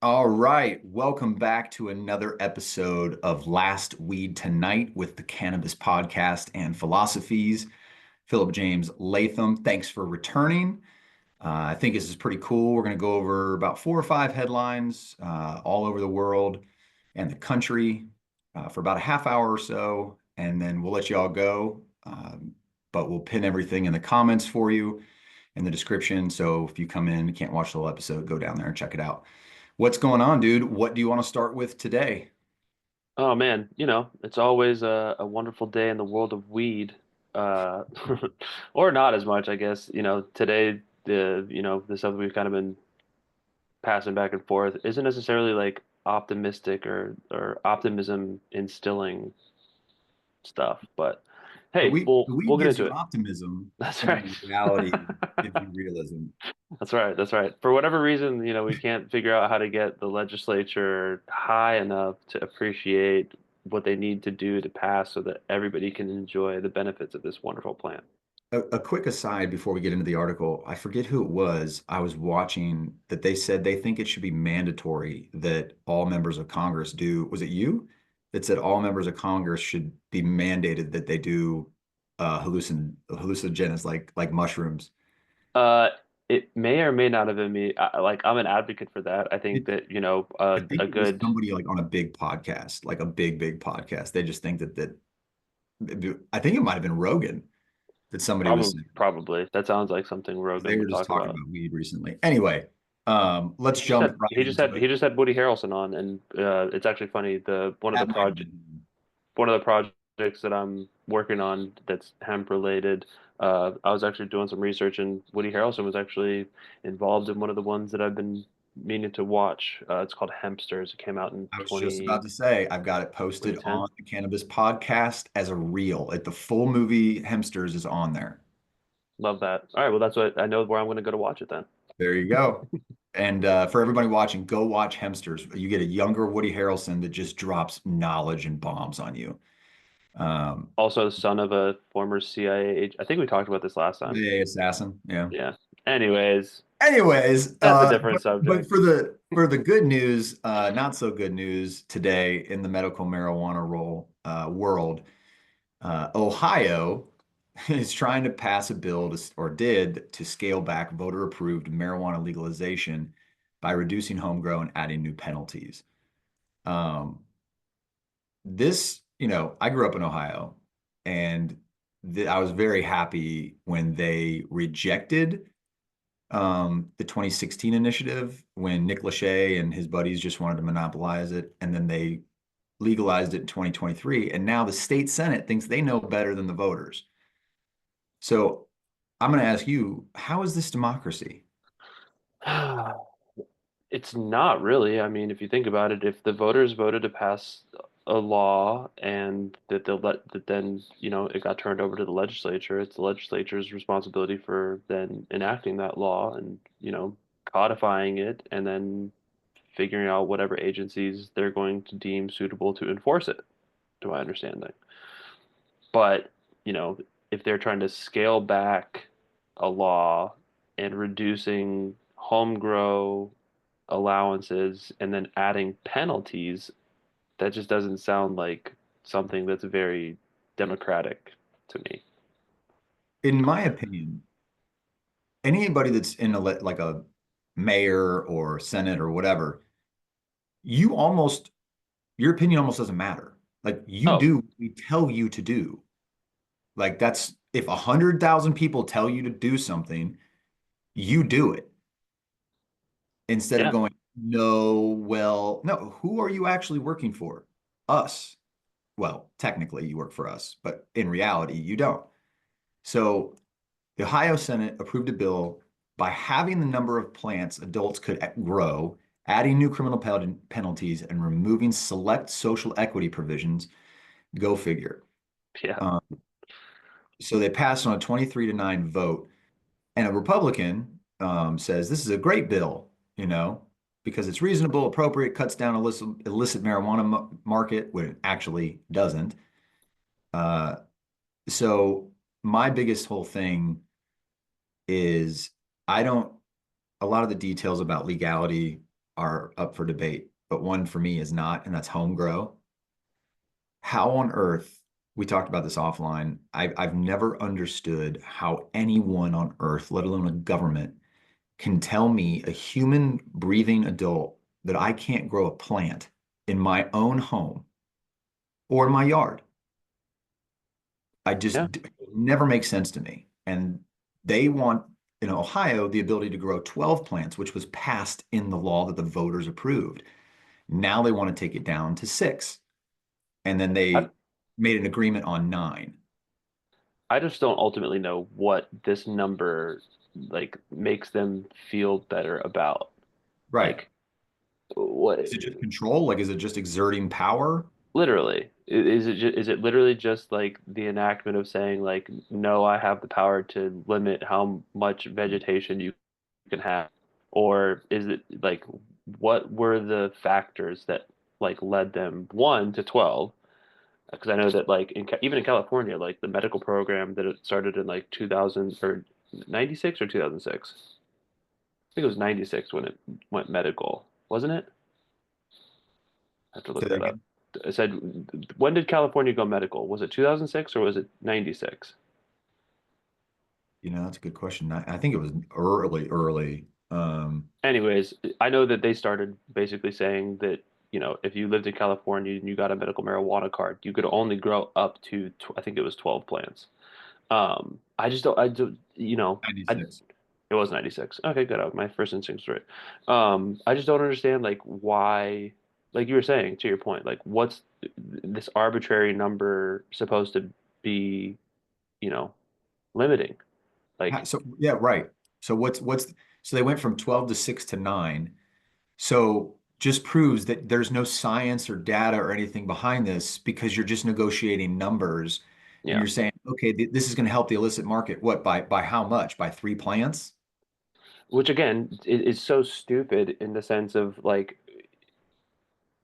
All right, welcome back to another episode of Last Weed Tonight with the Cannabis Podcast and Philosophies. Phillip James Latham, thanks for returning. I think this is pretty cool. We're going to go over about 4 or 5 headlines all over the world and the country for about a half hour or so, and then we'll let you all go. But we'll pin everything in the comments for you in the description. So if you come in and can't watch the whole episode, go down there and check it out. What's going on, dude? What do you want to start with today? Oh man, it's always a wonderful day in the world of weed. Uh, or not as much, I guess. Today the stuff we've kind of been passing back and forth isn't necessarily like optimistic or optimism instilling stuff. But The hey, weed, we'll the weed we'll get gives into you it. optimism, That's right. and reality gives you realism. That's right. That's right. For whatever reason, we can't figure out how to get the legislature high enough to appreciate what they need to do to pass so that everybody can enjoy the benefits of this wonderful plant. A quick aside before we get into the article, I forget who it was. I was watching that they said they think it should be mandatory that all members of Congress do. Was it you that said all members of Congress should be mandated that they do hallucinogens like mushrooms? Uh, it may or may not have been me. I'm an advocate for that. I think It, that, I a think it was good, somebody like on a big podcast, like a big podcast. They just think that I think it might have been Rogan that somebody was saying. probably that sounds like something They Rogan were would just talk talking about. about weed recently. Anyway, let's He just jump had right he just into had it. he just had Woody Harrelson on, and it's actually funny. The That might have been. one of the projects that I'm working on that's hemp related. I was actually doing some research, and Woody Harrelson was actually involved in one of the ones that I've been meaning to watch. It's called Hempsters. It came out in I was just about to say, I've got it posted 2010. on the Cannabis Podcast as a reel. The full movie Hemsters is on there. Love that. All right, well, that's what I know where I'm going to go to watch it then. There you go. And for everybody watching, go watch Hemsters. You get a younger Woody Harrelson that just drops knowledge and bombs on you. Um, Also, the son of a former CIA agent. I think we talked about this last time. the assassin. Yeah. Yeah. Anyways, Anyways, that's a different but subject. for the good news, not so good news today in the medical marijuana world, Ohio is trying to pass a bill or did to scale back voter-approved marijuana legalization by reducing homegrown and adding new penalties. Um, I grew up in Ohio, and I was very happy when they rejected the 2016 initiative when Nick Lachey and his buddies just wanted to monopolize it, and then they legalized it in 2023, and now the state Senate thinks they know better than the voters. So I'm going to ask you, how is this democracy? It's not really. I mean, if you think about it, if the voters voted to pass a law and that then, it got turned over to the legislature, it's the legislature's responsibility for then enacting that law and, codifying it and then figuring out whatever agencies they're going to deem suitable to enforce it, to my understanding. But, if they're trying to scale back a law and reducing home grow allowances and then adding penalties, that just doesn't sound like something that's very democratic to me. In my opinion, anybody that's in like a mayor or senate or whatever, you almost your opinion almost doesn't matter. Like you Oh, do what we tell you to do. Like that's if 100,000 people tell you to do something, you do it instead of yeah. going, no, well, no, who are you actually working for? Us. Well, technically you work for us, but in reality, you don't. So the Ohio Senate approved a bill by having the number of plants adults could grow, adding new criminal penalties, and removing select social equity provisions. Go figure. Yeah. Um, so they passed on a 23-9 vote, and a Republican says this is a great bill, because it's reasonable, appropriate, cuts down illicit marijuana market when it actually doesn't. Uh, so my biggest whole thing is I don't, a lot of the details about legality. are up for debate, but one for me is not, and that's home grow. How on earth, we talked about this offline, I've never understood how anyone on earth, let alone a government, can tell me, a human breathing adult, that I can't grow a plant in my own home or in my yard. I just Yeah. it never makes sense to me. And they want in Ohio the ability to grow 12 plants, which was passed in the law that the voters approved. Now they want to take it down to six. And then I, they made an agreement on nine. I just don't ultimately know what this number like makes them feel better about. Right. Like what Is it just control? Like, is it just exerting power? literally is it literally just like the enactment of saying like no, I have the power to limit how much vegetation you can have, or is it like what were the factors that like led them one to 12? Because I know that like even in California, like the medical program that it started in like 2000 or 96 or 2006. I think it was 96 when it went medical, wasn't it? I have to Say look that that up. again. I said, when did California go medical? Was it 2006 or was it 96? That's a good question. I think it was early, early. Anyways, I know that they started basically saying that, if you lived in California and you got a medical marijuana card, you could only grow up to, I think it was 12 plants. I just don't, I do, '96. it was 96. Okay, good. My first instinct's right. I just don't understand like why, like you were saying to your point, like what's this arbitrary number supposed to be, you know, limiting? Like, So yeah, right. So so they went from 12 to 6 to 9. So just proves that there's no science or data or anything behind this, because you're just negotiating numbers and yeah, you're saying, okay, this is going to help the illicit market. What, by how much? By three plants? which again is so stupid in the sense of like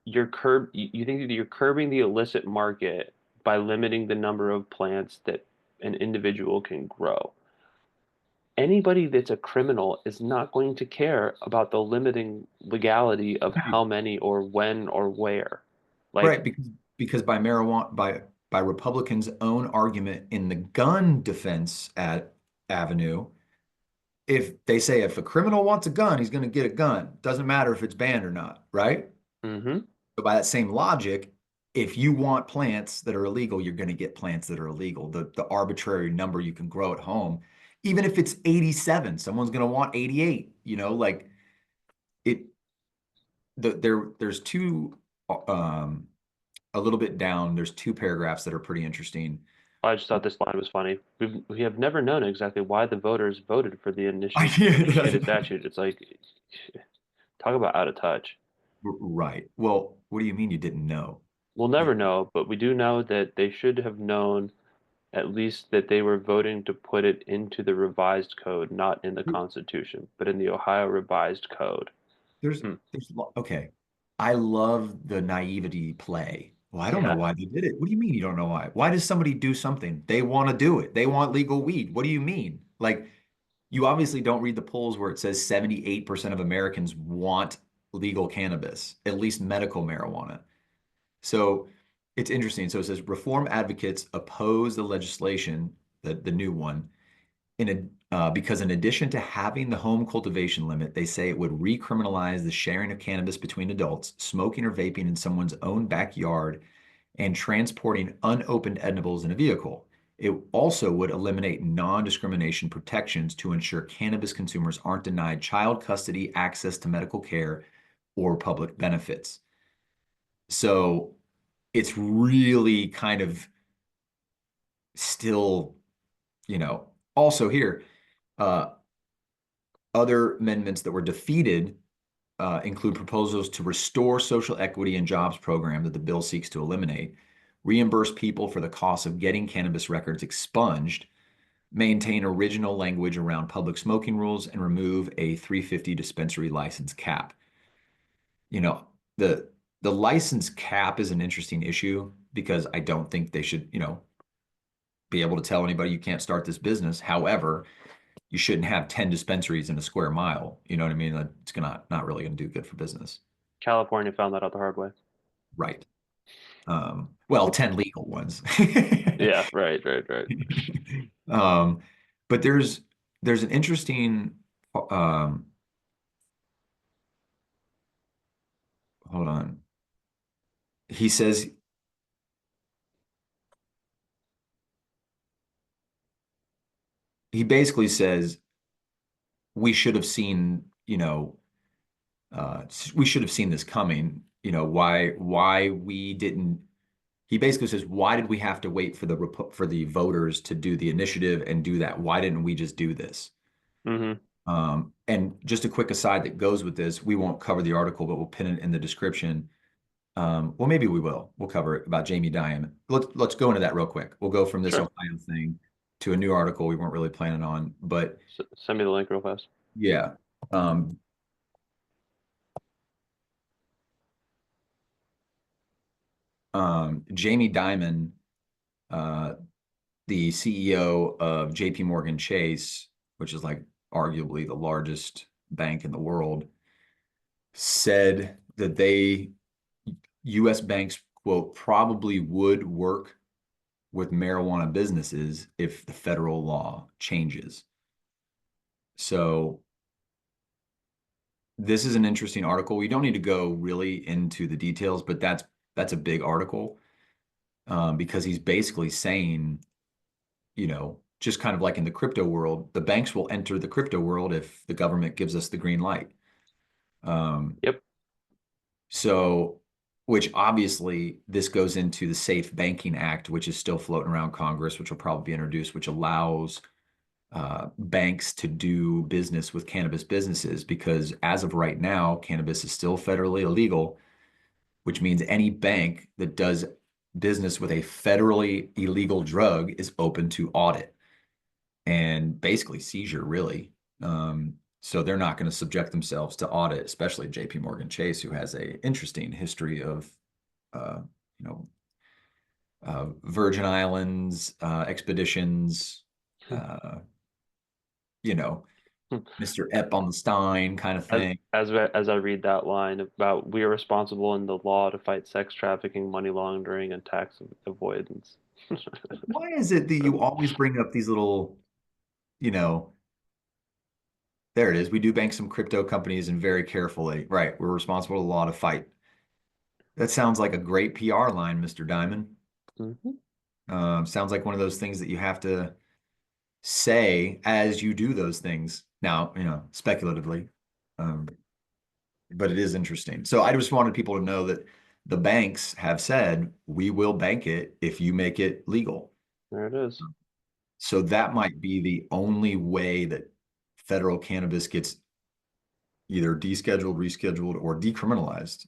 you think that you're curbing the illicit market by limiting the number of plants that an individual can grow. Anybody that's a criminal is not going to care about the limiting legality of how many or when or where. Right, Like, because by marijuana, by Republicans' own argument in the gun defense at Avenue, if they say if a criminal wants a gun, he's going to get a gun. Doesn't matter if it's banned or not, right? hmm So by that same logic, if you want plants that are illegal, you're going to get plants that are illegal. The arbitrary number you can grow at home, even if it's 87, someone's going to want 88. Like it. There's two. A little bit down, there's two paragraphs that are pretty interesting. I just thought this line was funny. We have never known exactly why the voters voted for the initiated I statute. It's like, talk about out of touch. Right. Well, what do you mean you didn't know? We'll never know, but we do know that they should have known at least that they were voting to put it into the revised code, not in the Constitution, but in the Ohio revised code. There's, Hmm. okay. I love the naivety play. Well, I don't know Yeah. why they did it. What do you mean you don't know why? Why does somebody do something? They want to do it. They want legal weed. What do you mean? Like, you obviously don't read the polls where it says 78% of Americans want legal cannabis, at least medical marijuana. So it's interesting. So it says reform advocates oppose the legislation, the new one, because in addition to having the home cultivation limit, they say it would recriminalize the sharing of cannabis between adults, smoking or vaping in someone's own backyard, and transporting unopened edibles in a vehicle. It also would eliminate non-discrimination protections to ensure cannabis consumers aren't denied child custody, access to medical care, or public benefits. So it's really kind of still, also here, uh, other amendments that were defeated include proposals to restore social equity and jobs program that the bill seeks to eliminate, reimburse people for the cost of getting cannabis records expunged, maintain original language around public smoking rules, and remove a 350 dispensary license cap. You know, the the license cap is an interesting issue because I don't think they should, be able to tell anybody you can't start this business. However, you shouldn't have 10 dispensaries in a square mile. You know what I mean? It's gonna not really gonna do good for business. California found that out the hard way. Right. Well, 10 legal ones. Yeah, right, right, right. Um, but there's an interesting hold on. He says he basically says we should have seen, we should have seen this coming. Why we didn't. He basically says, why did we have to wait for the voters to do the initiative and do that? Why didn't we just do this? Mm-hmm. And just a quick aside that goes with this, we won't cover the article, but we'll pin it in the description. Well, maybe we will. We'll cover it about Jamie Dimon. Let's go into that real quick. We'll go from this Sure. Ohio thing to a new article we weren't really planning on, but Send me the link real fast. yeah. Um, Jamie Dimon, uh, the CEO of JP Morgan Chase, which is like arguably the largest bank in the world, said that US banks, quote, probably would work with marijuana businesses if the federal law changes. So this is an interesting article. We don't need to go really into the details, but that's a big article, because he's basically saying, just kind of like in the crypto world, the banks will enter the crypto world if the government gives us the green light. Um, Yep. so, which obviously this goes into the Safe Banking Act, which is still floating around Congress, which will probably be introduced, which allows banks to do business with cannabis businesses, because as of right now, cannabis is still federally illegal, which means any bank that does business with a federally illegal drug is open to audit and basically seizure, really. So they're not going to subject themselves to audit, especially JP Morgan Chase, who has a interesting history of, uh, you know, Virgin Islands expeditions, uh, you know, Mr. Ep on the Stein kind of As thing. as I read that line about we are responsible in the law to fight sex trafficking, money laundering, and tax avoidance. Why is it that you always bring up these little, you know, there it is. We do bank some crypto companies and very carefully. Right. We're responsible to the law to fight. That sounds like a great PR line, Mr. Diamond. Hmm. Sounds like one of those things that you have to say as you do those things. Now, speculatively, um, but it is interesting. So I just wanted people to know that the banks have said, we will bank it if you make it legal. There it is. So that might be the only way that federal cannabis gets either descheduled, rescheduled, or decriminalized,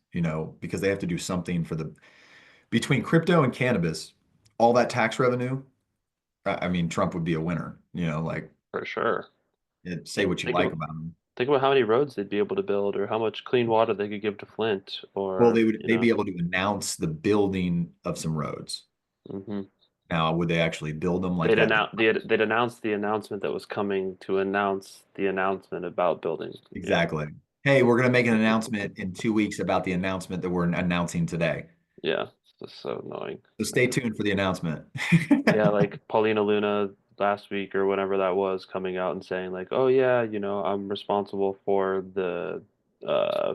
because they have to do something for between crypto and cannabis, all that tax revenue. I mean, Trump would be a winner, like For sure. say what you Think like of about him. think about how many roads they'd be able to build, or how much clean water they could give to Flint, Well, or they'd be able to announce the building of some roads. hmm Now, would they actually build them like that? they'd announce the announcement that was coming to announce the announcement about building. Yeah, Exactly. Hey, we're going to make an announcement in 2 weeks about the announcement that we're announcing today. yeah. It's just so annoying. So stay tuned for the announcement. Yeah, like Paulina Luna last week or whenever that was coming out and saying like, "Oh yeah, I'm responsible for the uh,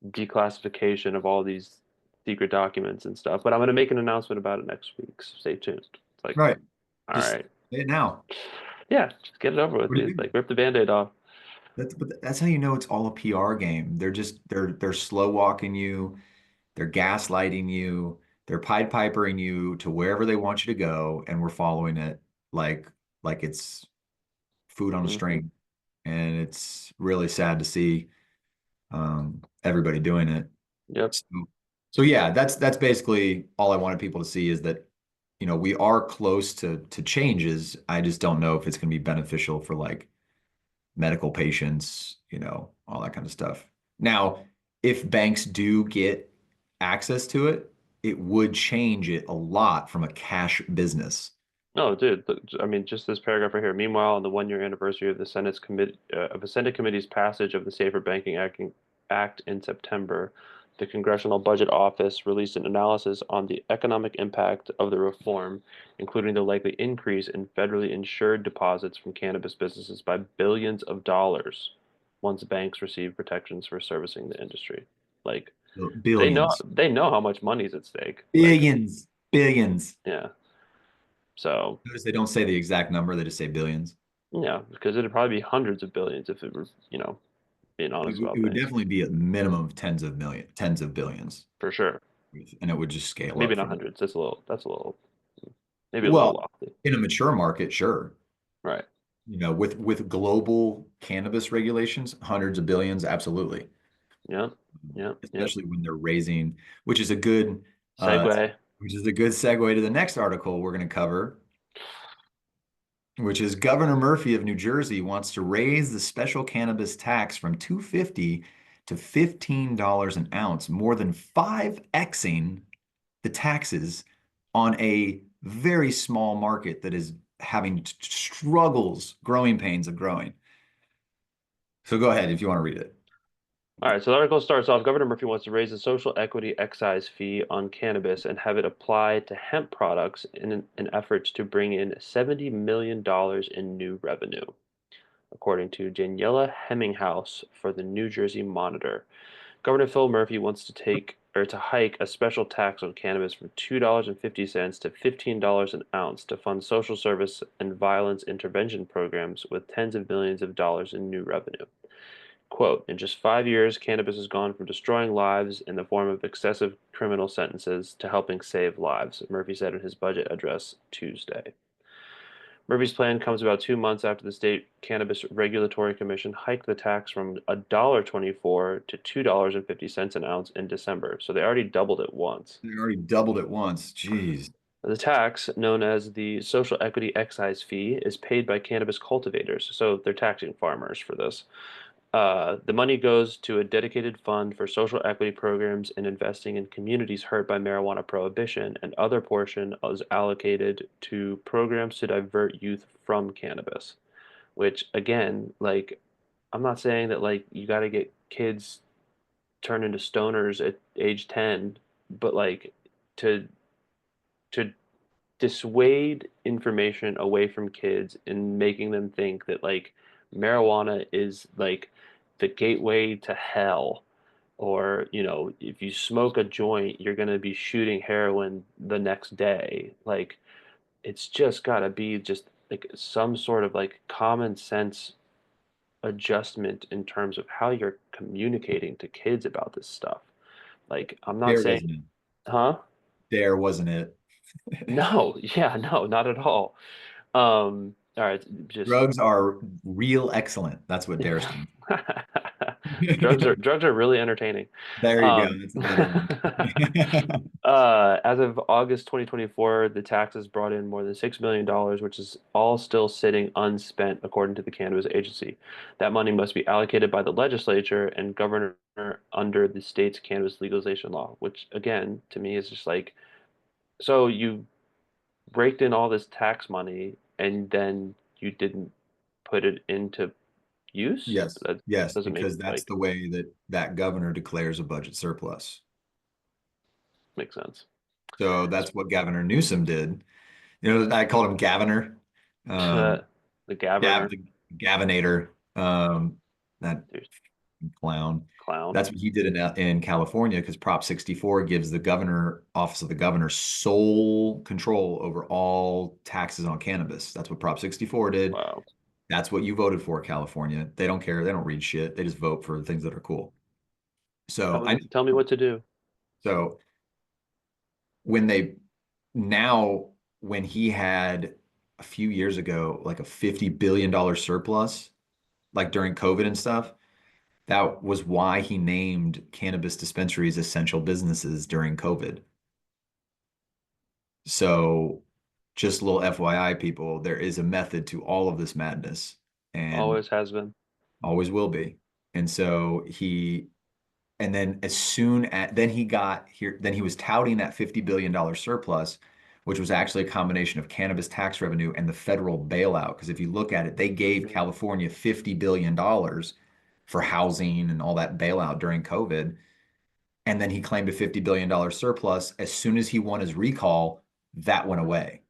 declassification of all these secret documents and stuff, but I'm going to make an announcement about it next week. So stay tuned." It's like, Right. all Just right, say it now. yeah, just get it over with, What do you dude. mean? Like rip the Band-Aid off. But that's how you know it's all a PR game. They're slow walking you, they're gaslighting you, they're Pied Pipering you to wherever they want you to go, and we're following it like like it's food on a Hmm. string. And it's really sad to see everybody doing it. Yep. So, so yeah, that's basically all I wanted people to see is that, we are close to changes. I just don't know if it's going to be beneficial for like medical patients, all that kind of stuff. Now, if banks do get access to it, it would change it a lot from a cash business. No, dude. I mean, just this paragraph right here. Meanwhile, on the one-year anniversary of the Senate committee's passage of the Safer Banking Act in September, the Congressional Budget Office released an analysis on the economic impact of the reform, including the likely increase in federally insured deposits from cannabis businesses by billions of dollars once banks receive protections for servicing the industry. Like Billions, they know how much money's at stake. Like, billions, billions. yeah. So Notice they don't say the exact number; they just say billions. yeah, because it'd probably be hundreds of billions if it were, being honest It about would things. definitely be a minimum of tens of billions, For sure. and it would just scale Maybe up not from there. hundreds. Maybe a little Well, lofty. in a mature market, sure. Right. With global cannabis regulations, hundreds of billions, absolutely. Yeah. Yeah. Yeah. Especially when they're raising, which is a good, uh, Segue. which is a good segue to the next article we're going to cover, which is Governor Murphy of New Jersey wants to raise the special cannabis tax from 250 to $15 an ounce, more than 5xing the taxes on a very small market that is having struggles, growing pains of growing. So go ahead if you want to read it. All right. So the article starts off Governor Murphy wants to raise the social equity excise fee on cannabis and have it applied to hemp products in an effort to bring in $70 million in new revenue, according to Daniela Hemminghouse for the New Jersey Monitor. Governor Phil Murphy wants to take or to hike a special tax on cannabis from $2.50 to $15 an ounce to fund social service and violence intervention programs with tens of millions of dollars in new revenue. Quote, in just 5 years, cannabis has gone from destroying lives in the form of excessive criminal sentences to helping save lives, Murphy said in his budget address Tuesday. Murphy's plan comes about 2 months after the state Cannabis Regulatory Commission hiked the tax from $1.24 to $2.50 an ounce in December. So they already doubled it once. They already doubled it once. Jeez. The tax, known as the Social Equity Excise Fee, is paid by cannabis cultivators, so they're taxing farmers for this. The money goes to a dedicated fund for social equity programs and investing in communities hurt by marijuana prohibition, and other portion is allocated to programs to divert youth from cannabis. Which, again, like, I'm not saying that like you got to get kids turned into stoners at age 10, but like to to dissuade information away from kids and making them think that like marijuana is like the gateway to hell, or if you smoke a joint you're going to be shooting heroin the next day. Like, it's just got to be just like some sort of like common sense adjustment in terms of how you're communicating to kids about this stuff. Like, I'm not There saying, wasn't it. huh? There wasn't it. No, yeah, no, not at all. All right, just Drugs are real excellent. That's what Dare stands for. drugs are really entertaining. There you go. Um, That's a better one. as of August 2024, the tax has brought in more than $6 million, which is all still sitting unspent, according to the Cannabis Agency. That money must be allocated by the legislature and governor under the state's cannabis legalization law, which again, to me, is just like, so you raked in all this tax money and then you didn't put it into use? Yes. That Yes, doesn't make because that's like the way that that governor declares a budget surplus. make sense. So that's what Governor Newsom did. I called him Governor. Um, The Gav, governor, the Gavinator. That there's clown. clown. That's what he did in California because Prop 64 gives the governor, office of the governor, sole control over all taxes on cannabis. That's what Prop 64 did. Wow. That's what you voted for, California. They don't care. They don't read shit. They just vote for the things that are cool. So I Tell me what to do. so when they now when he had a few years ago like a $50 billion surplus, like during COVID and stuff, that was why he named cannabis dispensaries essential businesses during COVID. So just a little FYI, people, there is a method to all of this madness and Always has been. always will be. And so and then as soon as then he got here, then he was touting that $50 billion surplus which was actually a combination of cannabis tax revenue and the federal bailout. Because if you look at it, they gave Mhm. California $50 billion for housing and all that bailout during COVID. And then he claimed a $50 billion surplus. As soon as he won his recall, that went away.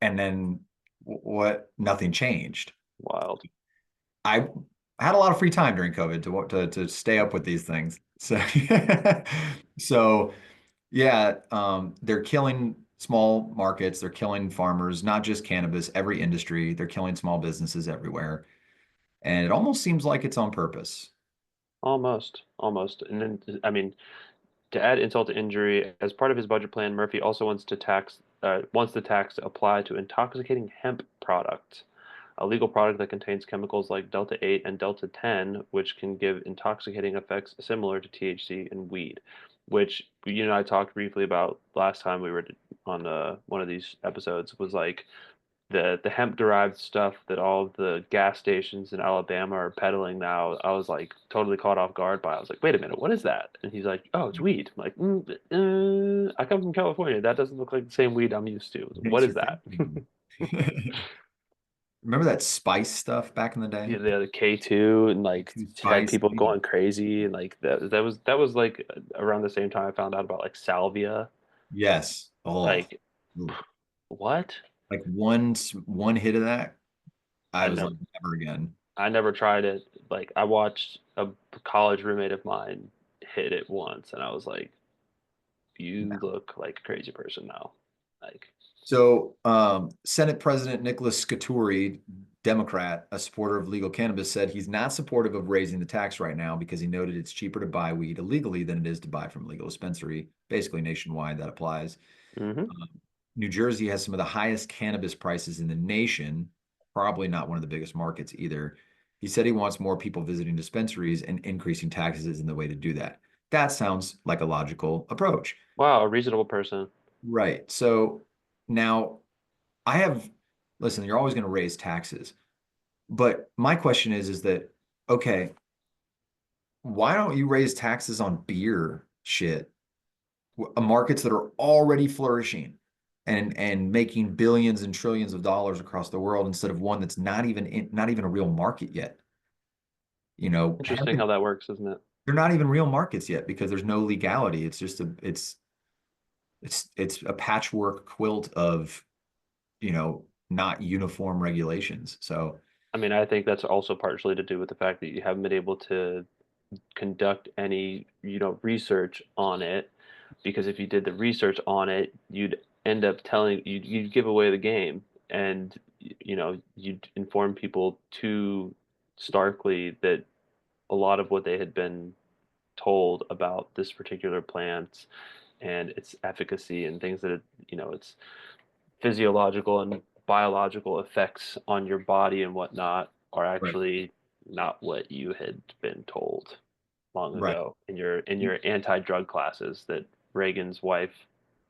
And then what? Nothing changed. Wild. I had a lot of free time during COVID to stay up with these things. So so yeah, they're killing small markets, they're killing farmers, not just cannabis, every industry. They're killing small businesses everywhere. And it almost seems like it's on purpose. Almost, almost. And then, I mean, to add insult to injury, as part of his budget plan, Murphy also wants the tax to apply to intoxicating hemp products, a legal product that contains chemicals like Delta 8 and Delta 10, which can give intoxicating effects similar to THC in weed, which you and I talked briefly about last time we were on one of these episodes, was like the hemp derived stuff that all of the gas stations in Alabama are peddling now. I was like totally caught off guard by. I was like, wait a minute, what is that? And he's like, oh, it's weed. I'm like, I come from California. That doesn't look like the same weed I'm used to. What Makes is you that? thinking. Remember that spice stuff back in the day? Yeah, the K2 and like Too had spicy. people going crazy and like that was like around the same time I found out about like salvia. Yes. Oh, Like ooh. what? Like one hit of that, I I was never like, never again. I never tried it. Like I watched a college roommate of mine hit it once, and I was like, "You look like a crazy person now." Like, So, Senate President Nicholas Scaturi, Democrat, a supporter of legal cannabis, said he's not supportive of raising the tax right now because he noted it's cheaper to buy weed illegally than it is to buy from a legal dispensary. Basically, nationwide, that applies. mm-hmm. Um, New Jersey has some of the highest cannabis prices in the nation, probably not one of the biggest markets either. He said he wants more people visiting dispensaries and increasing taxes isn't the way to do that. That sounds like a logical approach. Wow, a reasonable person. Right. So now I have, listen, you're always going to raise taxes. But my question is that, okay, why don't you raise taxes on beer shit, markets that are already flourishing and making billions and trillions of dollars across the world instead of one that's not even a real market yet. Hemp Interesting how that works, isn't it? they're not even real markets yet because there's no legality. It's a patchwork quilt of, not uniform regulations. So, I mean, I think that's also partially to do with the fact that you haven't been able to conduct any, research on it, because if you did the research on it, you'd end up you'd give away the game, and you'd inform people too starkly that a lot of what they had been told about this particular plant and its efficacy and things that its physiological and biological effects on your body and whatnot are right, actually not what you had been told long right. ago in your anti-drug classes that Reagan's wife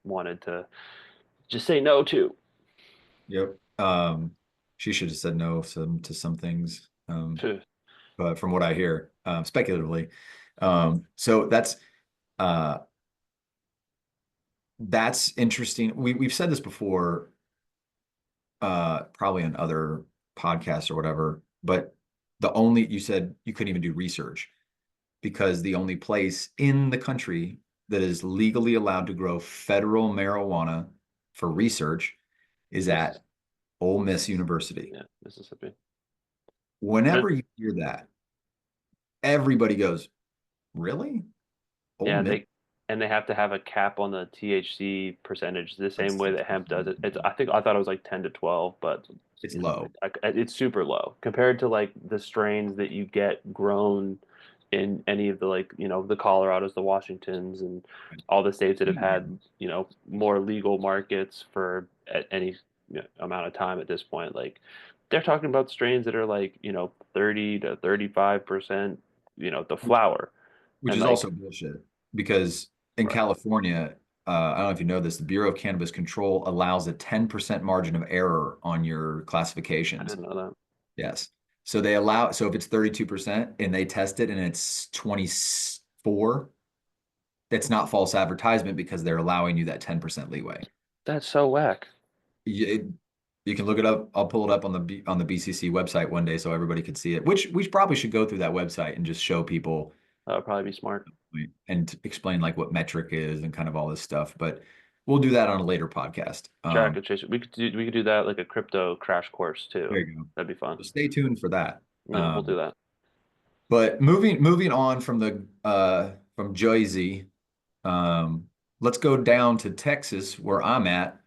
wanted to just say no to. Yep. She should have said no to some things. Phew. But from what I hear, speculatively. So uh, that's interesting. We've said this before, probably on other podcasts or whatever, but you said you couldn't even do research because the only place in the country that is legally allowed to grow federal marijuana for research is Missis- at Ole Miss University. yeah, Mississippi. Whenever you hear that, everybody goes, "Really? Ole Yeah, Miss? they have to have a cap on the THC percentage the same That's way that hemp does it. I thought it was like 10 to 12, but it's low." it's super low compared to like the strains that you get grown in any of the, like, the Colorados, the Washingtons, and all the states that have had, more legal markets for any amount of time at this point. Like they're talking about strains that are like, 30 to 35%, the Which flower. which And is like, also bullshit because in right. California, I don't know if you know this, the Bureau of Cannabis Control allows a 10% margin of error on your I classifications. didn't know that. Yes. So if it's 32% and they test it and it's 24, it's not false advertisement because they're allowing you that 10% leeway. That's so whack. You, you can look it up. I'll pull it up on the BCC website one day so everybody could see it. Which we probably should go through that website and just show people That would probably be smart. and explain like what metric is and kind of all this stuff. But we'll do that on a later podcast. Track and chase. We could do that like a crypto crash course There too. you go. That'd be fun. So stay tuned for that. Yeah, we'll do that. But moving on from the from Jersey, let's go down to Texas where I'm at,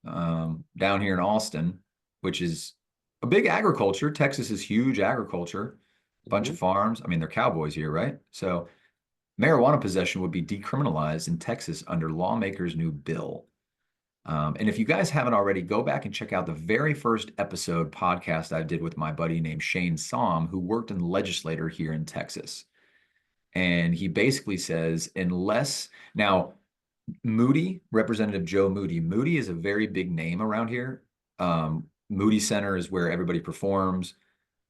down here in Austin, which is a big agriculture. Texas is huge agriculture, bunch Hmm. of farms. I mean, they're cowboys here, right? So marijuana possession would be decriminalized in Texas under lawmakers' new bill. And if you guys haven't already, go back and check out the very first episode podcast I did with my buddy named Shane Somm, who worked in the legislature here in Texas. And he basically says, unless now Moody, Representative Joe Moody, Moody is a very big name around here. Moody Center is where everybody performs,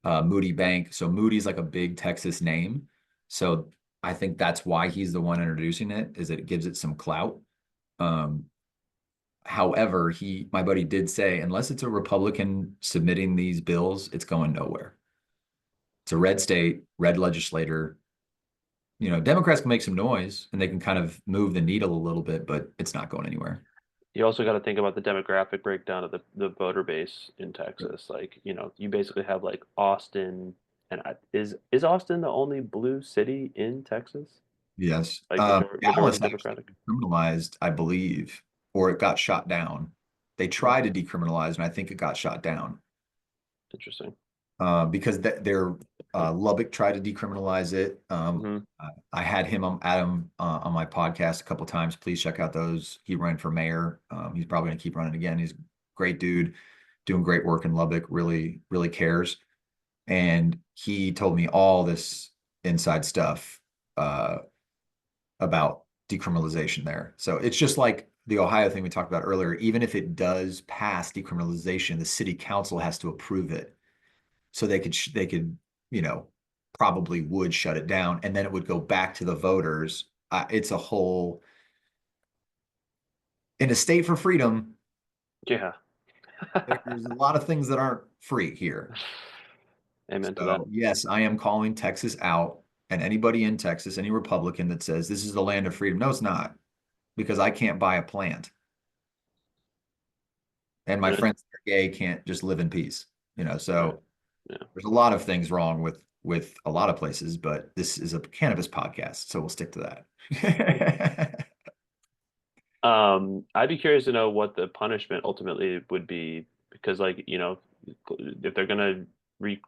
Moody Bank. So Moody's like a big Texas name. So I think that's why he's the one introducing it, is that it gives it some clout. Um, However, my buddy did say, unless it's a Republican submitting these bills, it's going nowhere. It's a red state, red legislator. Democrats can make some noise and they can kind of move the needle a little bit, but it's not going anywhere. You also got to think about the demographic breakdown of the voter base in Texas. Like, you basically have like Austin, and is Austin the only blue city in Texas? Yes. Like Dallas majority actually Democratic. decriminalized, I believe, or it got shot down. They Hmm. tried to decriminalize, and I think it got shot down. Interesting. Because their Lubbock tried to decriminalize it. Hmm. I had him Adam on my podcast a couple times. Please check out those. He ran for mayor. He's probably going to keep running again. He's a great dude, doing great work in Lubbock. Really, really cares. And he told me all this inside stuff about decriminalization there. So it's just like the Ohio thing we talked about earlier. Even if it does pass decriminalization, the city council has to approve it. So they could, you know, probably would shut it down, and then it would go back to the voters. It's a whole in a state for freedom. Yeah. There's a lot of things that aren't free here. Amen to that. So yes, I am calling Texas out, and anybody in Texas, any Republican that says this is the land of freedom, no, it's not, because I can't buy a plant, and my Yeah. friends that are gay can't just live in peace. Right. So Yeah. there's a lot of things wrong with a lot of places, but this is a cannabis podcast, so we'll stick to that. I'd be curious to know what the punishment ultimately would be because, like, if they're gonna re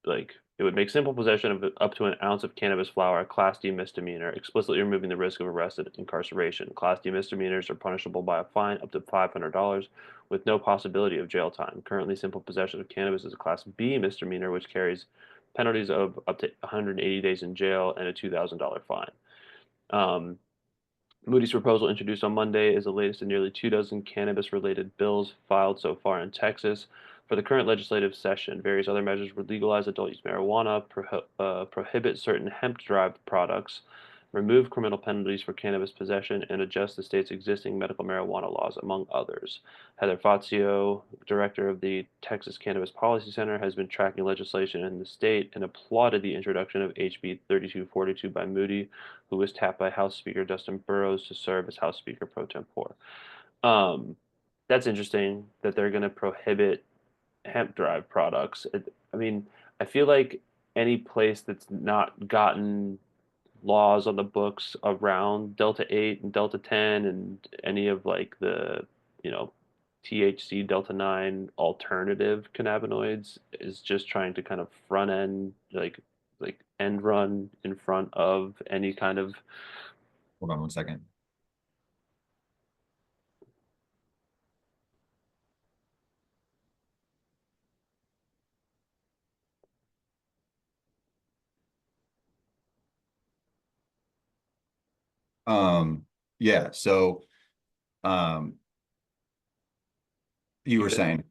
like it would make simple possession of up to an ounce of cannabis flower a Class D misdemeanor, explicitly removing the risk of arrest and incarceration. Class D misdemeanors are punishable by a fine up to $500 with no possibility of jail time. Currently, simple possession of cannabis is a Class B misdemeanor, which carries penalties of up to 180 days in jail and a $2,000 fine. Um, Moody's proposal, introduced on Monday, is the latest in nearly 2 dozen cannabis related bills filed so far in Texas. For the current legislative session, various other measures would legalize adult use marijuana, prohibit certain hemp derived products, remove criminal penalties for cannabis possession, and adjust the state's existing medical marijuana laws, among others. Heather Fazio, director of the Texas Cannabis Policy Center, has been tracking legislation in the state and applauded the introduction of HB 3242 by Moody, who was tapped by House Speaker Dustin Burrows to serve as House Speaker pro tempore. Um, that's interesting that they're going to prohibit hemp derived products. I mean, I feel like any place that's not gotten laws on the books around Delta 8 and Delta 10 and any of like the, you know, THC Delta 9 alternative cannabinoids is just trying to kind of front end like end run in front of any kind of. Hold on one second. Yeah, so um you were Even saying,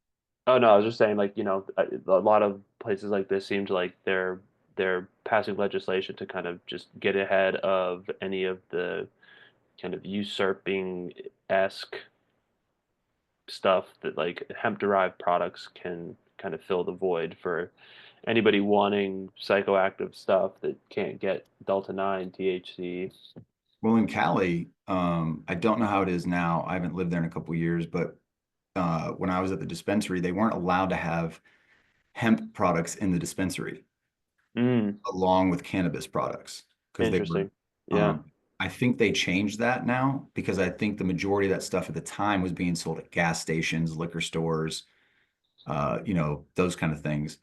Oh no, I was just saying, like, a lot of places like this seem to like they're they're passing legislation to kind of just get ahead of any of the kind of usurping-esque stuff that like hemp derived products can kind of fill the void for anybody wanting psychoactive stuff that can't get Delta 9, THC. Well, in Cali, I don't know how it is now. I haven't lived there in a couple of years, but when I was at the dispensary, they weren't allowed to have hemp products in the dispensary Mm, along with cannabis products because they were, interesting. Yeah. um, I think they changed that now because I think the majority of that stuff at the time was being sold at gas stations, liquor stores, those kind of things.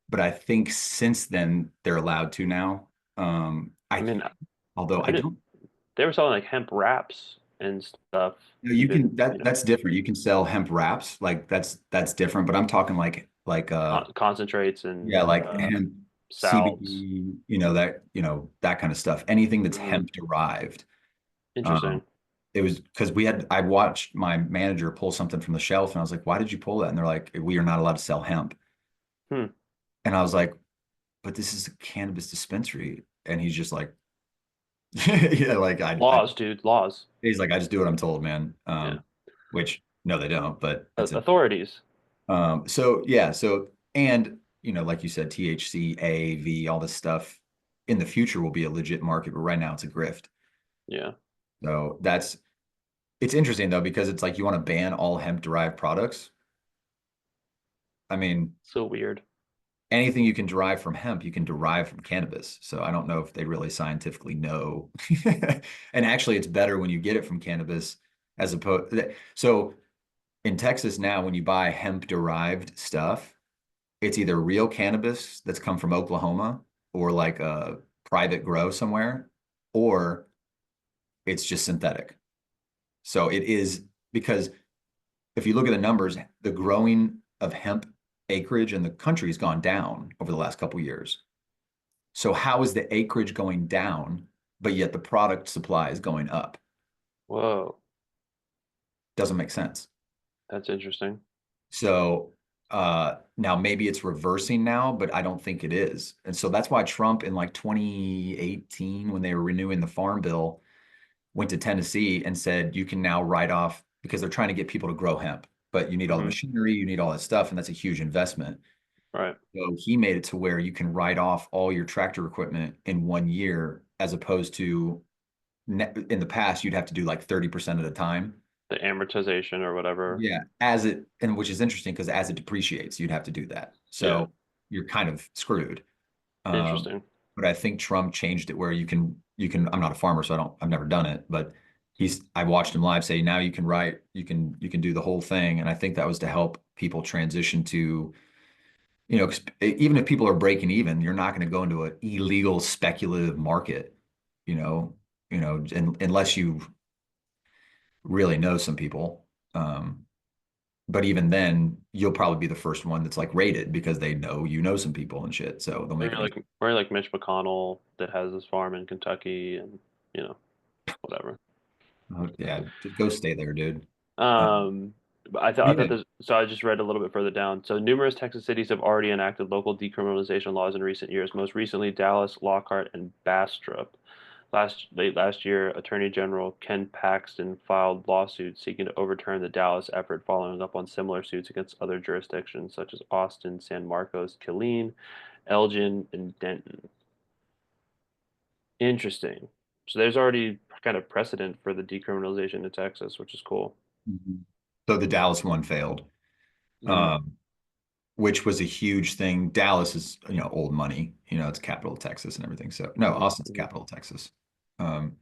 But I think since then they're allowed to now. I mean, Although I I didn't, don't. they were selling like hemp wraps and stuff, No, you even, can that's different. You can sell hemp wraps, like that's different. But I'm talking concentrates and yeah, like hemp salves. CBD, that kind of stuff. Anything that's Mm, hemp derived. Um, interesting. it was because I watched my manager pull something from the shelf, and I was like, "Why did you pull that?" And they're like, "We are not allowed to sell hemp." Hmm. And I was like, "But this is a cannabis dispensary," and he's just like, "Yeah, like Laws, dude, laws. he's like, I just do what I'm told, man." Yeah. Which no, they don't, but that's it. Authorities. So yeah, and like you said, THC, AAV, all this stuff in the future will be a legit market, but right now it's a grift. Yeah. So it's interesting though, because it's like you want to ban all hemp derived products. I mean, So weird. anything you can derive from hemp, you can derive from cannabis. So I don't know if they really scientifically know. And actually, it's better when you get it from cannabis as opposed. So in Texas now, when you buy hemp derived stuff, it's either real cannabis that's come from Oklahoma or like a private grow somewhere, or it's just synthetic. So it is because if you look at the numbers, the growing of hemp acreage in the country has gone down over the last couple of years. So how is the acreage going down, but yet the product supply is going up? Whoa. Doesn't make sense. That's interesting. So now maybe it's reversing now, but I don't think it is. And so that's why Trump in like 2018, when they were renewing the farm bill, went to Tennessee and said you can now write off because they're trying to get people to grow hemp, but you need all the Hmm. machinery, you need all that stuff, and that's a huge investment. Right. So he made it to where you can write off all your tractor equipment in 1 year, as opposed to in the past you'd have to do like 30% at a time. The amortization or whatever. Yeah, and which is interesting because as it depreciates, you'd have to do that. Yeah. So you're kind of screwed. Um, Interesting. but I think Trump changed it where you can. I'm not a farmer, so I've never done it, but I watched him live say now you can do the whole thing, and I think that was to help people transition to, 'cause even if people are breaking even, you're not going to go into an illegal speculative market, you know, unless you really know some people. But even then, you'll probably be the first one that's like rated because they know some people and shit. So they'll make it easy. Or like Mitch McConnell that has this farm in Kentucky and you know, whatever. Oh, yeah, just go stay there, dude. Um, but I thought Yeah. this. So I just read a little bit further down. So numerous Texas cities have already enacted local decriminalization laws in recent years. Most recently, Dallas, Lockhart, and Bastrop. Late last year, Attorney General Ken Paxton filed lawsuits seeking to overturn the Dallas effort, following up on similar suits against other jurisdictions such as Austin, San Marcos, Killeen, Elgin, and Denton. Interesting. So there's already kind of precedent for the decriminalization in Texas, which is cool. Mhm. So the Dallas one failed, Mm, um, which was a huge thing. Dallas is, old money. It's capital of Texas and everything. So no, hmm Austin's capital of Texas. Um,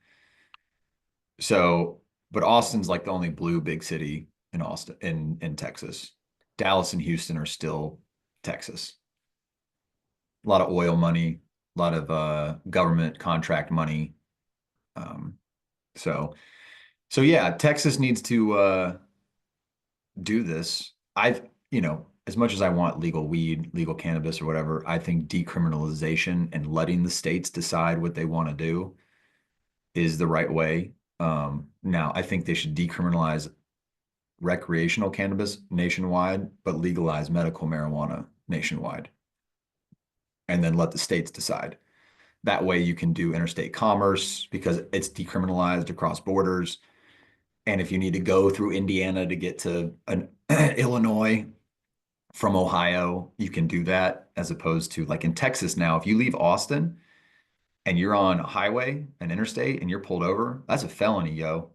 so, but Austin's like the only blue big city in Austin in Texas. Dallas and Houston are still Texas. A lot of oil money, a lot of government contract money. Um, so so yeah, Texas needs to do this. As much as I want legal weed, legal cannabis or whatever, I think decriminalization and letting the states decide what they want to do is the right way. Now, I think they should decriminalize recreational cannabis nationwide, but legalize medical marijuana nationwide. and then let the states decide. That way you can do interstate commerce because it's decriminalized across borders. And if you need to go through Indiana to get to an Illinois from Ohio, you can do that as opposed to like in Texas now, if you leave Austin and you're on a highway, an interstate, and you're pulled over, that's a felony, yo.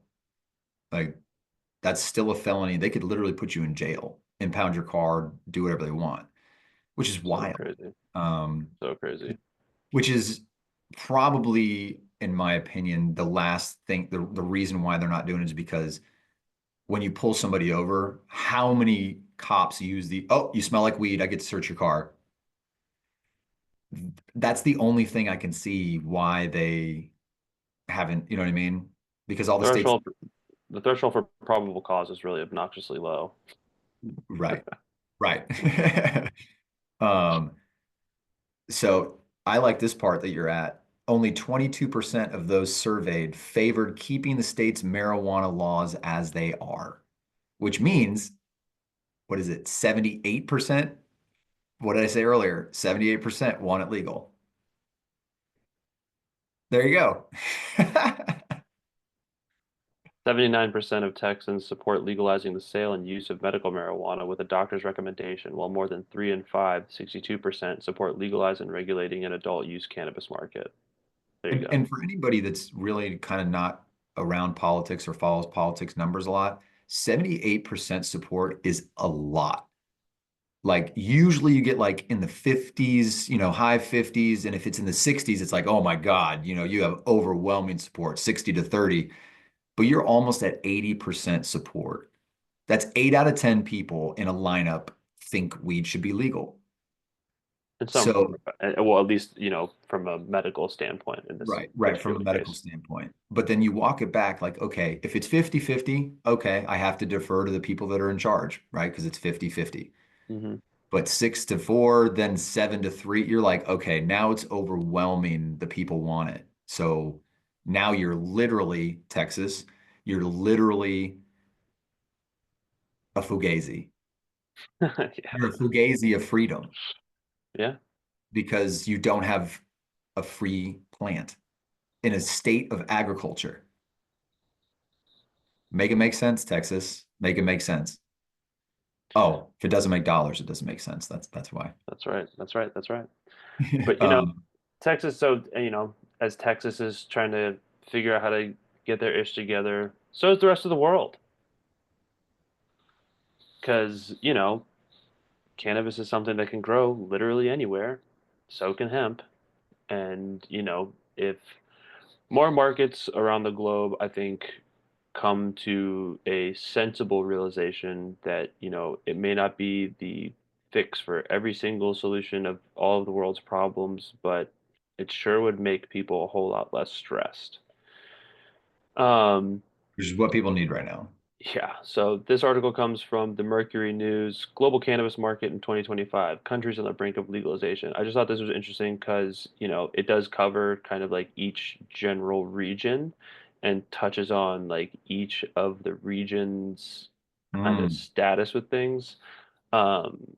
Like that's still a felony. They could literally put you in jail, impound your car, do whatever they want, which is So wild. crazy. Um, So crazy. which is probably, in my opinion, the last thing, the reason why they're not doing it is because when you pull somebody over, how many cops use oh, you smell like weed, I get to search your car. That's the only thing I can see why they haven't, you know what I mean? Because all the states, Threshold the threshold for probable cause is really obnoxiously low. right, right. Um, so I like this part that you're at. Only 22% of those surveyed favored keeping the state's marijuana laws as they are, which means, what is it, 78%? What did I say earlier? 78% want it legal. There you go. 79% of Texans support legalizing the sale and use of medical marijuana with a doctor's recommendation, while more than 3 in 5, 62%, support legalizing and regulating an adult use cannabis market. There you go. And for anybody that's really kind of not around politics or follows politics numbers a lot, 78% support is a lot. Like usually you get like in the 50s, high 50s. And if it's in the 60s, it's like, oh my God, you have overwhelming support, 60 to 30, but you're almost at 80% support. That's 8 out of 10 people in a lineup think weed should be legal. In some form, So, well, at least, from a medical standpoint in this right, from a particular medical case. standpoint. But then you walk it back like, okay, if it's 50-50, okay, I have to defer to the people that are in charge, right? Because it's 50-50. Hmm. But 6-4, then 7-3, you're like, okay, now it's overwhelming. The people want it. So now you're literally Texas, you're literally a fugazi. Yeah. You're a fugazi of freedom Yeah. because you don't have a free plant in a state of agriculture. Make it make sense, Texas. Make it make sense. Oh, if it doesn't make dollars, it doesn't make sense. That's why. That's right. That's right. That's right. But, Um, Texas, so, as Texas is trying to figure out how to get their ish together, so is the rest of the world. Because, cannabis is something that can grow literally anywhere. So can hemp. And, if more markets around the globe, I think, come to a sensible realization that, it may not be the fix for every single solution of all of the world's problems, but it sure would make people a whole lot less stressed. Um, which is what people need right now. Yeah, so this article comes from the Mercury News, Global Cannabis Market in 2025, Countries on the Brink of Legalization. I just thought this was interesting because, it does cover kind of like each general region and touches on like each of the region's kind of Mm. status with things. Um,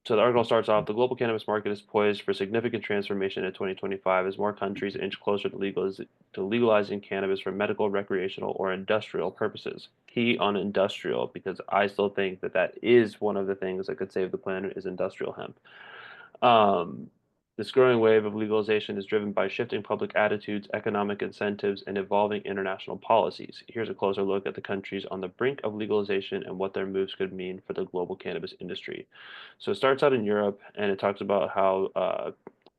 so the article starts off, the global cannabis market is poised for significant transformation in 2025 as more countries inch closer to legalizing cannabis for medical, recreational, or industrial purposes. Key on industrial, because I still think that that is one of the things that could save the planet is industrial hemp. Um, this growing wave of legalization is driven by shifting public attitudes, economic incentives, and evolving international policies. Here's a closer look at the countries on the brink of legalization and what their moves could mean for the global cannabis industry. So it starts out in Europe, and it talks about how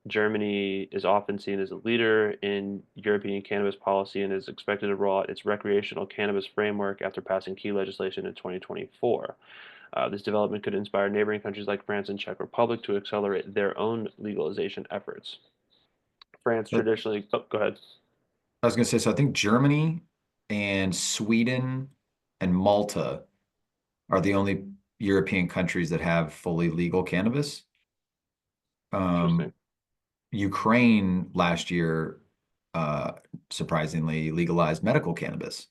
Germany is often seen as a leader in European cannabis policy and is expected to roll out its recreational cannabis framework after passing key legislation in 2024. This development could inspire neighboring countries like France and Czech Republic to accelerate their own legalization efforts. France I traditionally, oh, go ahead. was going to say, so I think Germany and Sweden and Malta are the only European countries that have fully legal cannabis. Interesting. Um, Ukraine last year, uh, surprisingly, legalized medical cannabis,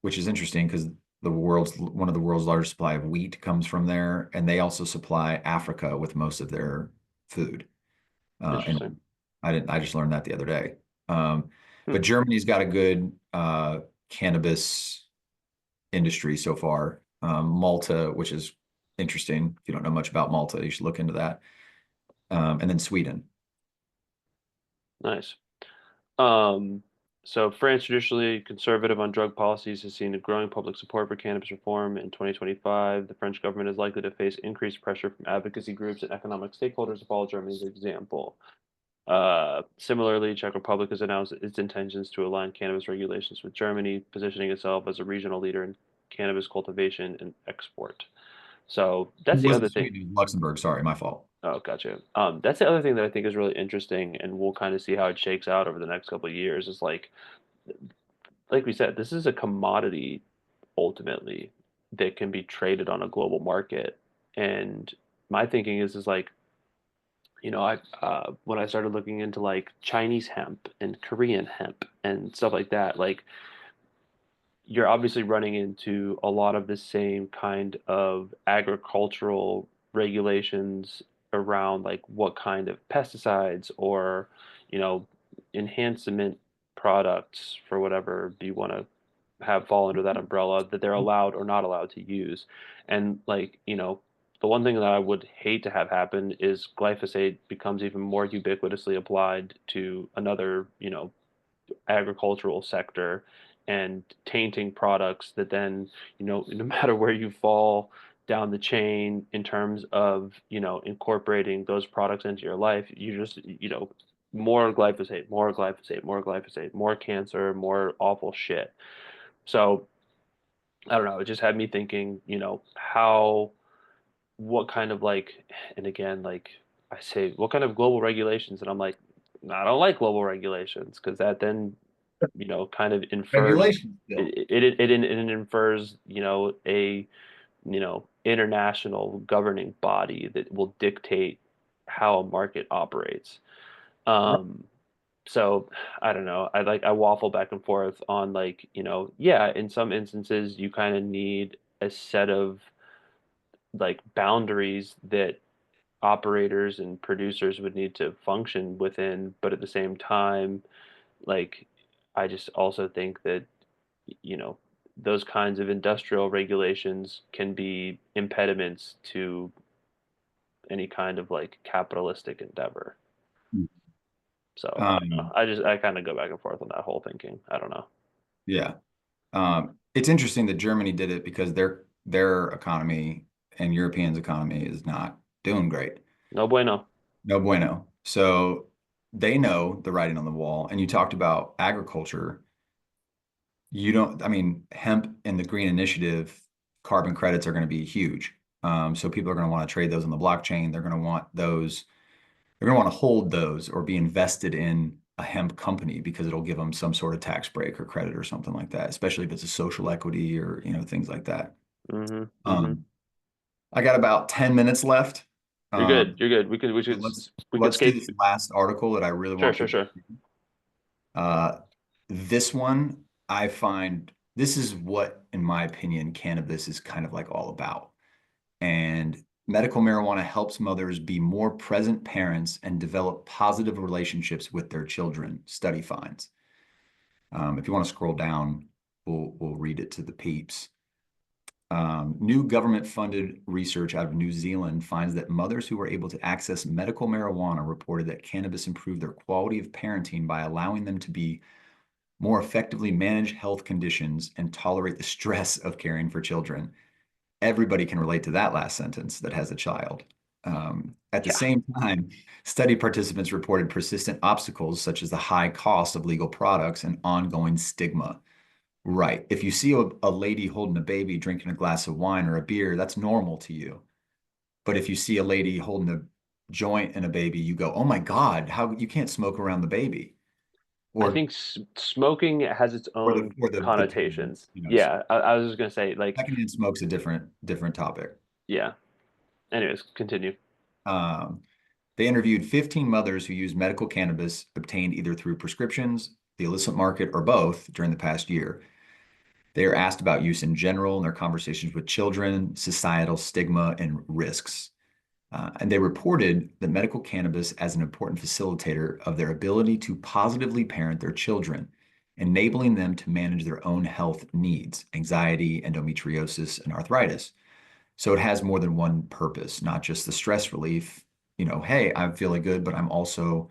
which is interesting because one of the world's largest supply of wheat comes from there, and they also supply Africa with most of their food. Interesting. And I just learned that the other day. Um, Hmm. but Germany's got a good cannabis industry so far. Malta, which is interesting. If you don't know much about Malta, you should look into that. And then Sweden. Nice. Um, so France, traditionally conservative on drug policies, has seen a growing public support for cannabis reform. In 2025, the French government is likely to face increased pressure from advocacy groups and economic stakeholders to follow Germany's example. Similarly, Czech Republic has announced its intentions to align cannabis regulations with Germany, positioning itself as a regional leader in cannabis cultivation and export. So It that's the wasn't other thing. Sweden, it was Luxembourg. Sorry, my fault. Oh, gotcha. That's the other thing that I think is really interesting, and we'll kind of see how it shakes out over the next couple of years. Is like we said, this is a commodity ultimately that can be traded on a global market. And my thinking is like, I when I started looking into like Chinese hemp and Korean hemp and stuff like that, like you're obviously running into a lot of the same kind of agricultural regulations around like what kind of pesticides or, you know, enhancement products for whatever you want to have fall under that umbrella that they're allowed or not allowed to use. And like, the one thing that I would hate to have happen is glyphosate becomes even more ubiquitously applied to another, agricultural sector and tainting products that then, no matter where you fall down the chain in terms of, incorporating those products into your life, you just, more glyphosate, more glyphosate, more glyphosate, more cancer, more awful shit. So I don't know, it just had me thinking, what kind of like, and again, like I say, what kind of global regulations? And I'm like, I don't like global regulations because that then, kind of infers Regulation still. it infers, international governing body that will dictate how a market operates. Um, so I don't know. I waffle back and forth on like, yeah, in some instances you kind of need a set of like boundaries that operators and producers would need to function within, but at the same time, like I just also think that, you know, those kinds of industrial regulations can be impediments to any kind of like capitalistic endeavor. So I don't know. Um, I kind of go back and forth on that whole thinking. I don't know. yeah. It's interesting that Germany did it because their economy and Europeans' economy is not doing great. No bueno. No bueno. So they know the writing on the wall. And you talked about agriculture. You don't, I mean, hemp and the green initiative, carbon credits are going to be huge. So people are going to want to trade those on the blockchain. They're going to want those, they're going to want to hold those or be invested in a hemp company because it'll give them some sort of tax break or credit or something like that, especially if it's a social equity or, things like that. Mm-hmm. Mm-hmm. Um, I got about 10 minutes left. You're good. Um, You're good. so We could let's do skate. this last article that I really Sure, want sure, people sure. to read. This one, I find this is what, in my opinion, cannabis is kind of like all about. And medical marijuana helps mothers be more present parents and develop positive relationships with their children, study finds. If you want to scroll down, we'll read it to the peeps. New government-funded research out of New Zealand finds that mothers who were able to access medical marijuana reported that cannabis improved their quality of parenting by allowing them to be more effectively manage health conditions and tolerate the stress of caring for children. Everybody can relate to that last sentence that has a child. At the Yeah. same time, study participants reported persistent obstacles such as the high cost of legal products and ongoing stigma. Right. If you see a lady holding a baby drinking a glass of wine or a beer, that's normal to you. But if you see a lady holding a joint and a baby, you go, "Oh my God, how you can't smoke around the baby," I or think smoking has its own the parent, connotations. Yeah, I was just gonna say, like, secondhand smoke's a different topic. yeah. Anyways, continue. Um, they interviewed 15 mothers who used medical cannabis obtained either through prescriptions, the illicit market, or both during the past year. They are asked about use in general in their conversations with children, societal stigma, and risks. And they reported that medical cannabis as an important facilitator of their ability to positively parent their children, enabling them to manage their own health needs, anxiety, endometriosis, and arthritis. So it has more than one purpose, not just the stress relief. Hey, I'm feeling good, but I'm also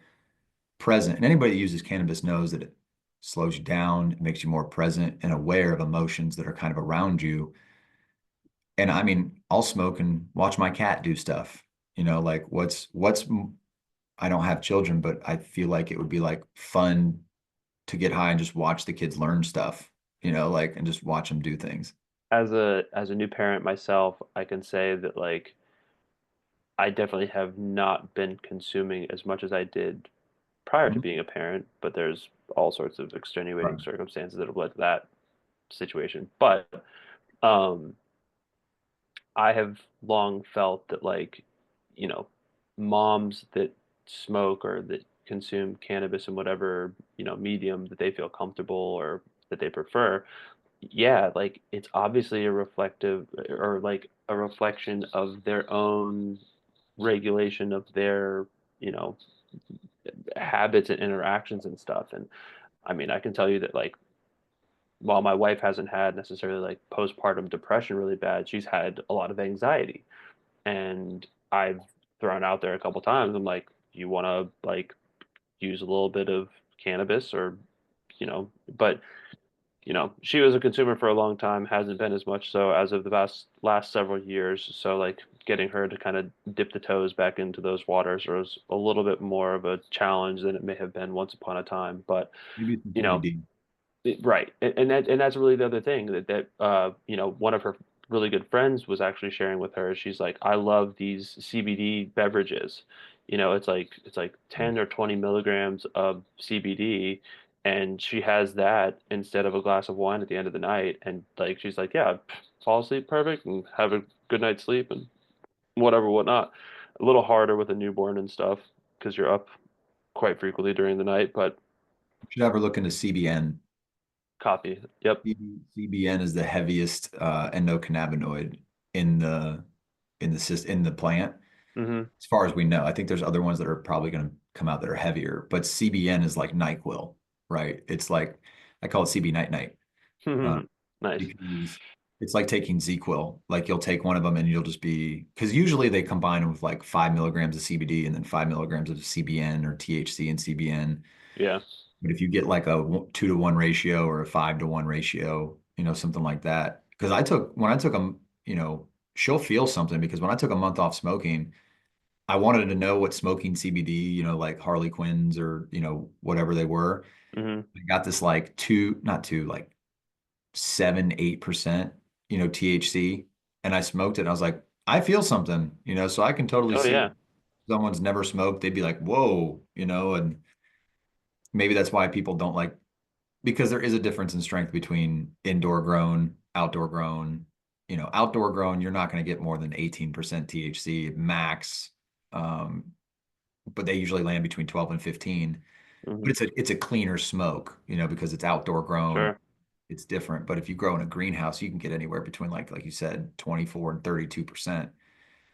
present. And anybody that uses cannabis knows that it slows you down, it makes you more present and aware of emotions that are kind of around you. And I mean, I'll smoke and watch my cat do stuff. Like I don't have children, but I feel like it would be like fun to get high and just watch the kids learn stuff, like and just watch them do things. As a new parent myself, I can say that like I definitely have not been consuming as much as I did prior to Mhm. being a parent, but there's all sorts of extenuating Right. circumstances that have led to that situation. But um, I have long felt that like, you know, moms that smoke or that consume cannabis in whatever, medium that they feel comfortable or that they prefer, yeah, like it's obviously a reflective or like a reflection of their own regulation of their, you know, habits and interactions and stuff. And I mean, I can tell you that like while my wife hasn't had necessarily like postpartum depression really bad, she's had a lot of anxiety. And I've thrown out there a couple times, I'm like, you want to like use a little bit of cannabis or, but she was a consumer for a long time, hasn't been as much so as of the last several years. So like getting her to kind of dip the toes back into those waters was a little bit more of a challenge than it may have been once upon a time. But Maybe some you know, CBD. Right, and that's really the other thing that one of her really good friends was actually sharing with her. She's like, I love these CBD beverages. It's like 10 or 20 milligrams of CBD, and she has that instead of a glass of wine at the end of the night. And like she's like, yeah, fall asleep perfect and have a good night's sleep and whatever, whatnot. A little harder with a newborn and stuff because you're up quite frequently during the night, but You should have her look into CBN. copy. Yep. CBN is the heaviest endocannabinoid in the plant, Hmm. as far as we know. I think there's other ones that are probably going to come out that are heavier, but CBN is like NyQuil, right? It's like I call it CB night night, uh, Nice. because it's like taking ZQuil. Like you'll take one of them and you'll just be because usually they combine them with like 5 milligrams of CBD and then 5 milligrams of CBN or THC and CBN. Yeah. But if you get like a 2-to-1 ratio or a 5-to-1 ratio, something like that. Because when I took them, she'll feel something because when I took a month off smoking, I wanted to know what smoking CBD, like Harley Quinns or, whatever they were. Hmm. I got this like not two, like 7, 8%, THC. And I smoked it. And I was like, I feel something, so I can totally Oh see yeah. someone's never smoked. They'd be like, whoa, and maybe that's why people don't like because there is a difference in strength between indoor grown, outdoor grown. Outdoor grown, you're not going to get more than 18% THC max. Um, but they usually land between 12 and 15. But Hmm. it's a cleaner smoke, because it's outdoor grown. Sure. It's different. But if you grow in a greenhouse, you can get anywhere between like you said, 24 and 32%,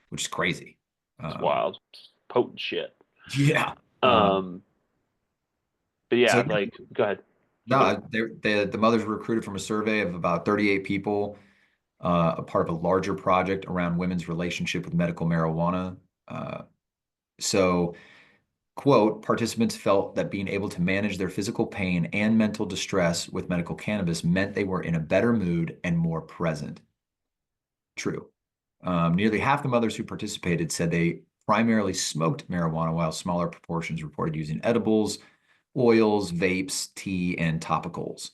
which is crazy. It's Um, wild. It's potent shit. yeah. Um, but So yeah, like go ahead. Keep going. no, the mothers were recruited from a survey of about 38 people, a part of a larger project around women's relationship with medical marijuana. Uh, so, quote, participants felt that being able to manage their physical pain and mental distress with medical cannabis meant they were in a better mood and more present. True. Nearly half the mothers who participated said they primarily smoked marijuana, while smaller proportions reported using edibles, oils, vapes, tea, and topicals.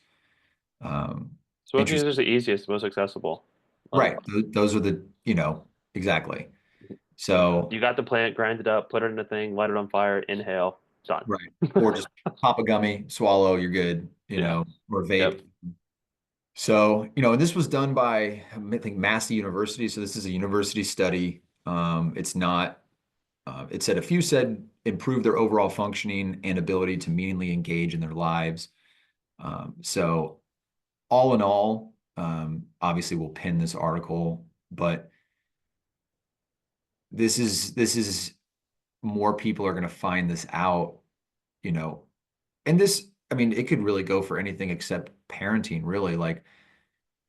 Um, Smoking is Interesting. just the easiest, most accessible. Like Right. Those are exactly. you, So, you got the plant, grind it up, put it in a thing, light it on fire, inhale, done. right. Or just pop a gummy, swallow, you're good, Yeah. or Yep. vape. So, and this was done by, I think, Massey University. So this is a university study. It's not, it said a few said improve their overall functioning and ability to meaningfully engage in their lives. So all in all, obviously we'll pin this article, but this is more people are going to find this out, you know. And this, I mean, it could really go for anything except parenting, really. Like,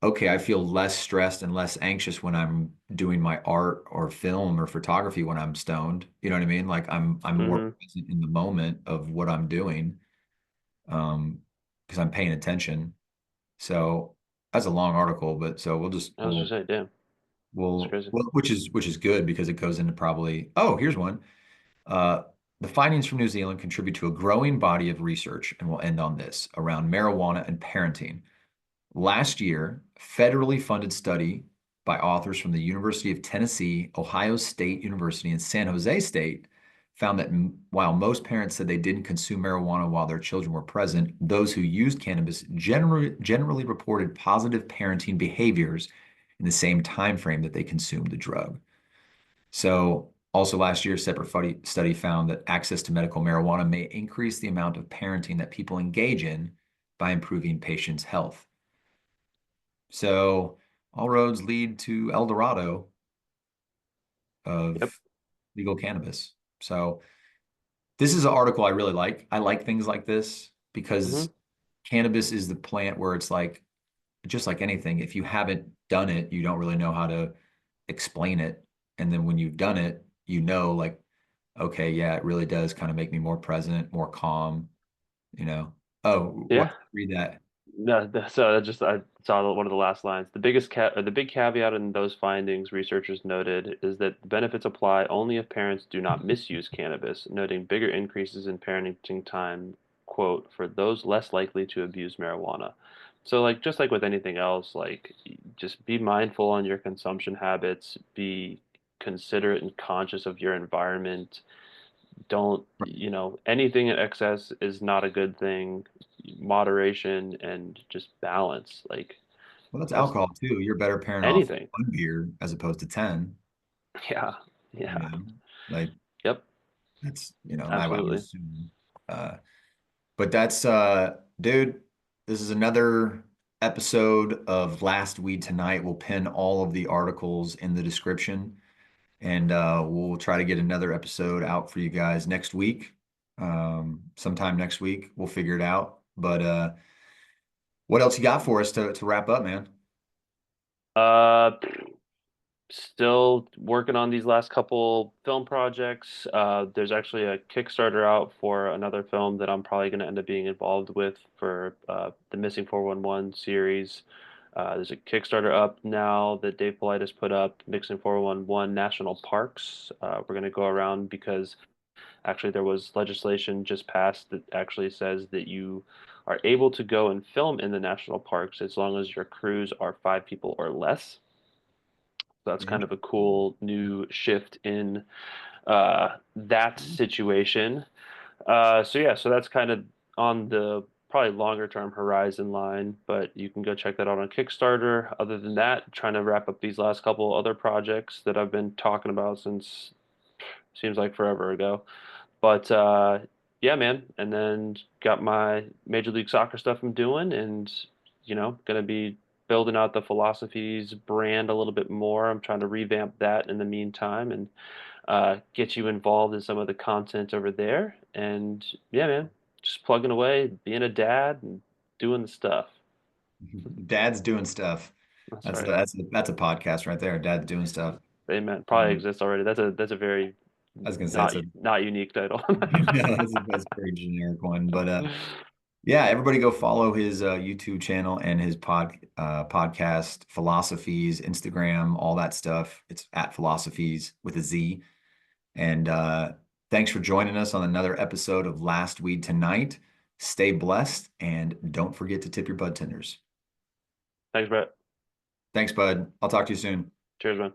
okay, I feel less stressed and less anxious when I'm doing my art or film or photography when I'm stoned. You know what I mean? Like I'm more Hmm. present in the moment of what I'm doing, because I'm paying attention. So that's a long article, but so we'll just I was gonna say, damn, it's crazy. which is good because it goes into probably, oh, here's one. Uh, the findings from New Zealand contribute to a growing body of research, and we'll end on this, around marijuana and parenting. Last year, federally funded study by authors from the University of Tennessee, Ohio State University, and San Jose State found that while most parents said they didn't consume marijuana while their children were present, those who used cannabis generally reported positive parenting behaviors in the same time frame that they consumed the drug. So, also last year, a separate study found that access to medical marijuana may increase the amount of parenting that people engage in by improving patients' health. So, all roads lead to El Dorado Yep. of legal cannabis. So, this is an article I really like. I like things like this Hmm. because cannabis is the plant where it's like, just like anything, if you haven't done it, you don't really know how to explain it. And then when you've done it, you know, like, okay, yeah, it really does kind of make me more present, more calm, you know. Oh, why Yeah. read that? No, so I saw one of the last lines. The big caveat in those findings, researchers noted, is that the benefits apply only if parents do not misuse cannabis, noting bigger increases in parenting time, quote, for those less likely to abuse marijuana. So like just like with anything else, like just be mindful on your consumption habits, be considerate and conscious of your environment. Don't, anything in excess is not a good thing. Moderation and just balance. Like Well, that's that's alcohol too. You're a better parent off anything. one beer as opposed to 10, Yeah. you Yeah. know. Like Yep. that's, I would Absolutely. assume. Uh, but that's dude, this is another episode of Last Weed Tonight. We'll pin all of the articles in the description. And we'll try to get another episode out for you guys next week. Sometime next week, we'll figure it out. But what else you got for us to wrap up, man? Uh, Still working on these last couple film projects. There's actually a Kickstarter out for another film that I'm probably going to end up being involved with for the Missing 411 series. There's a Kickstarter up now that Dave Politis put up, Missing 411 National Parks. We're going to go around because actually there was legislation just passed that actually says that you are able to go and film in the national parks as long as your crews are 5 people or less. So that's kind of a Interesting. cool new shift in that situation. So yeah, so that's kind of on the probably longer term horizon line, but you can go check that out on Kickstarter. Other than that, trying to wrap up these last couple other projects that I've been talking about since seems like forever ago. But yeah, man, and then got my Major League Soccer stuff I'm doing, and gonna be building out the Philosophies brand a little bit more. I'm trying to revamp that in the meantime, and get you involved in some of the content over there. And yeah, man, just plugging away, being a dad, and doing the stuff. Dad's doing stuff. That's That's right. that's a podcast right there. Dad's doing stuff. Amen. Probably Um, exists already. That's a very I was gonna say not not unique title. that's a pretty generic one, but yeah, everybody go follow his YouTube channel and his podcast, Philosophies, Instagram, all that stuff. It's at Philosophies with a Z. And thanks for joining us on another episode of Last Weed Tonight. Stay blessed and don't forget to tip your bud tenders. Thanks, Brett. Thanks, bud. I'll talk to you soon. Cheers, man.